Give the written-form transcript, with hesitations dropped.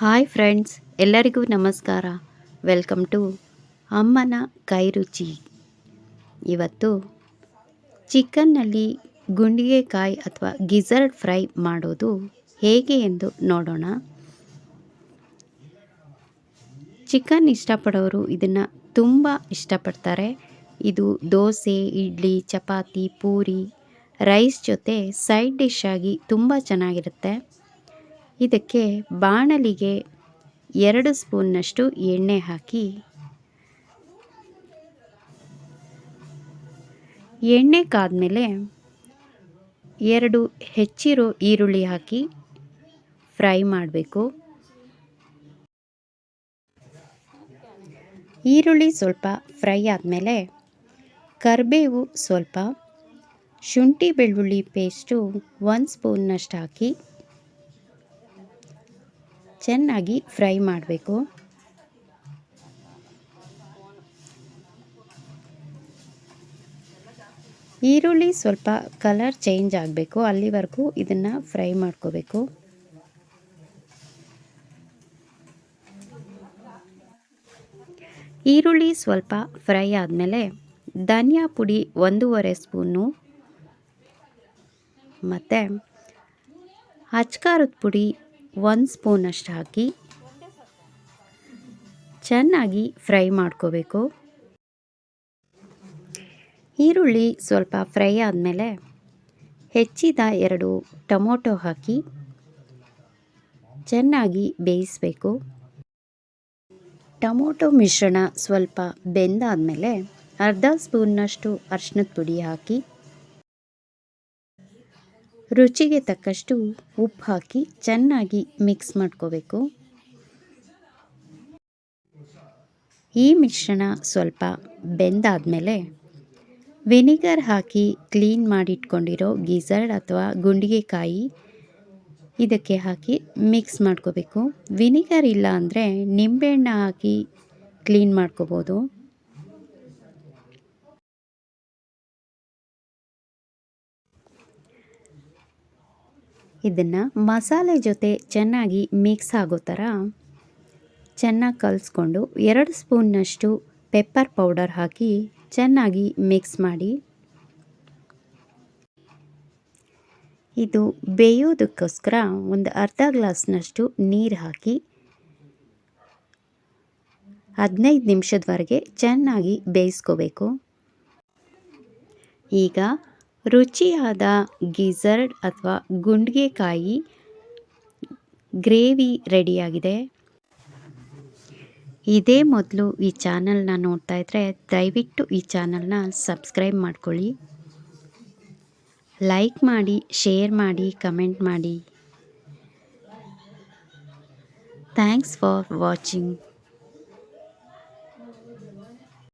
Hi friends, ಎಲ್ಲರಿಗೂ ನಮಸ್ಕಾರ. Welcome to ಅಮ್ಮನ ಕೈ ರುಚಿ. ಇವತ್ತು ಚಿಕನ್ನಲ್ಲಿ ಗುಂಡಿಗೆಕಾಯಿ ಅಥವಾ ಗಿಜರ್ಡ್ ಫ್ರೈ ಮಾಡೋದು ಹೇಗೆ ಎಂದು ನೋಡೋಣ. ಚಿಕನ್ ಇಷ್ಟಪಡೋರು ಇದನ್ನು ತುಂಬ ಇಷ್ಟಪಡ್ತಾರೆ. ಇದು ದೋಸೆ, ಇಡ್ಲಿ, ಚಪಾತಿ, ಪೂರಿ, ರೈಸ್ ಜೊತೆ ಸೈಡ್ ಡಿಶ್ ಆಗಿ ತುಂಬ ಚೆನ್ನಾಗಿರುತ್ತೆ. ಇದಕ್ಕೆ ಬಾಣಲಿಗೆ 2 ಸ್ಪೂನ್ನಷ್ಟು ಎಣ್ಣೆ ಹಾಕಿ, ಎಣ್ಣೆ ಕಾದ್ಮೇಲೆ 2 ಹೆಚ್ಚಿರೋ ಈರುಳ್ಳಿ ಹಾಕಿ ಫ್ರೈ ಮಾಡಬೇಕು. ಈರುಳ್ಳಿ ಸ್ವಲ್ಪ ಫ್ರೈ ಆದಮೇಲೆ ಕರಿಬೇವು ಸ್ವಲ್ಪ, ಶುಂಠಿ ಬೆಳ್ಳುಳ್ಳಿ ಪೇಸ್ಟು 1 ಸ್ಪೂನ್ನಷ್ಟು ಹಾಕಿ ಚೆನ್ನಾಗಿ ಫ್ರೈ ಮಾಡಬೇಕು. ಈರುಳ್ಳಿ ಸ್ವಲ್ಪ ಕಲರ್ ಚೇಂಜ್ ಆಗಬೇಕು, ಅಲ್ಲಿವರೆಗೂ ಇದನ್ನು ಫ್ರೈ ಮಾಡ್ಕೋಬೇಕು. ಈರುಳ್ಳಿ ಸ್ವಲ್ಪ ಫ್ರೈ ಆದಮೇಲೆ ಧನಿಯಾ ಪುಡಿ 1.5 ಸ್ಪೂನು ಮತ್ತು ಅಚ್ಕಾರದ ಪುಡಿ 1 ಸ್ಪೂನಷ್ಟು ಹಾಕಿ ಚೆನ್ನಾಗಿ ಫ್ರೈ ಮಾಡ್ಕೋಬೇಕು. ಈರುಳ್ಳಿ ಸ್ವಲ್ಪ ಫ್ರೈ ಆದಮೇಲೆ ಹೆಚ್ಚಿದ 2 ಟೊಮೊಟೊ ಹಾಕಿ ಚೆನ್ನಾಗಿ ಬೇಯಿಸಬೇಕು. ಟೊಮೊಟೊ ಮಿಶ್ರಣ ಸ್ವಲ್ಪ ಬೆಂದಾದಮೇಲೆ ಅರ್ಧ ಸ್ಪೂನ್ನಷ್ಟು ಅರಿಶಿಣದ ಪುಡಿ ಹಾಕಿ ರುಚಿಗೆ ತಕ್ಕಷ್ಟು ಉಪ್ಪು ಹಾಕಿ ಚೆನ್ನಾಗಿ ಮಿಕ್ಸ್ ಮಾಡ್ಕೋಬೇಕು. ಈ ಮಿಶ್ರಣ ಸ್ವಲ್ಪ ಬೆಂದಾದಮೇಲೆ ವಿನಿಗರ್ ಹಾಕಿ ಕ್ಲೀನ್ ಮಾಡಿಟ್ಕೊಂಡಿರೋ ಗಿಜರ್ಡ್ ಅಥವಾ ಗುಂಡಿಗೆಕಾಯಿ ಇದಕ್ಕೆ ಹಾಕಿ ಮಿಕ್ಸ್ ಮಾಡ್ಕೋಬೇಕು. ವಿನಿಗರ್ ಇಲ್ಲ ಅಂದರೆ ನಿಂಬೆಹಣ್ಣು ಹಾಕಿ ಕ್ಲೀನ್ ಮಾಡ್ಕೋಬೋದು. ಇದನ್ನು ಮಸಾಲೆ ಜೊತೆ ಚೆನ್ನಾಗಿ ಮಿಕ್ಸ್ ಆಗೋ ಥರ ಚೆನ್ನಾಗಿ ಕಲಿಸ್ಕೊಂಡು 2 ಸ್ಪೂನ್ನಷ್ಟು ಪೆಪ್ಪರ್ ಪೌಡರ್ ಹಾಕಿ ಚೆನ್ನಾಗಿ ಮಿಕ್ಸ್ ಮಾಡಿ. ಇದು ಬೇಯೋದಕ್ಕೋಸ್ಕರ ಒಂದು ಅರ್ಧ ಗ್ಲಾಸ್ನಷ್ಟು ನೀರು ಹಾಕಿ 15 ನಿಮಿಷದವರೆಗೆ ಚೆನ್ನಾಗಿ ಬೇಯಿಸ್ಕೋಬೇಕು. ಈಗ ರುಚಿಯಾದ ಗಿಜರ್ಡ್ ಅಥವಾ ಗುಂಡಿಗೆಕಾಯಿ ಗ್ರೇವಿ ರೆಡಿಯಾಗಿದೆ. ಇದೇ ಮೊದಲು ಈ ಚಾನಲ್ನ ನೋಡ್ತಾ ಇದ್ದರೆ ದಯವಿಟ್ಟು ಈ ಚಾನಲ್ನ ಸಬ್ಸ್ಕ್ರೈಬ್ ಮಾಡ್ಕೊಳ್ಳಿ. ಲೈಕ್ ಮಾಡಿ, ಶೇರ್ ಮಾಡಿ, ಕಮೆಂಟ್ ಮಾಡಿ. Thanks for watching.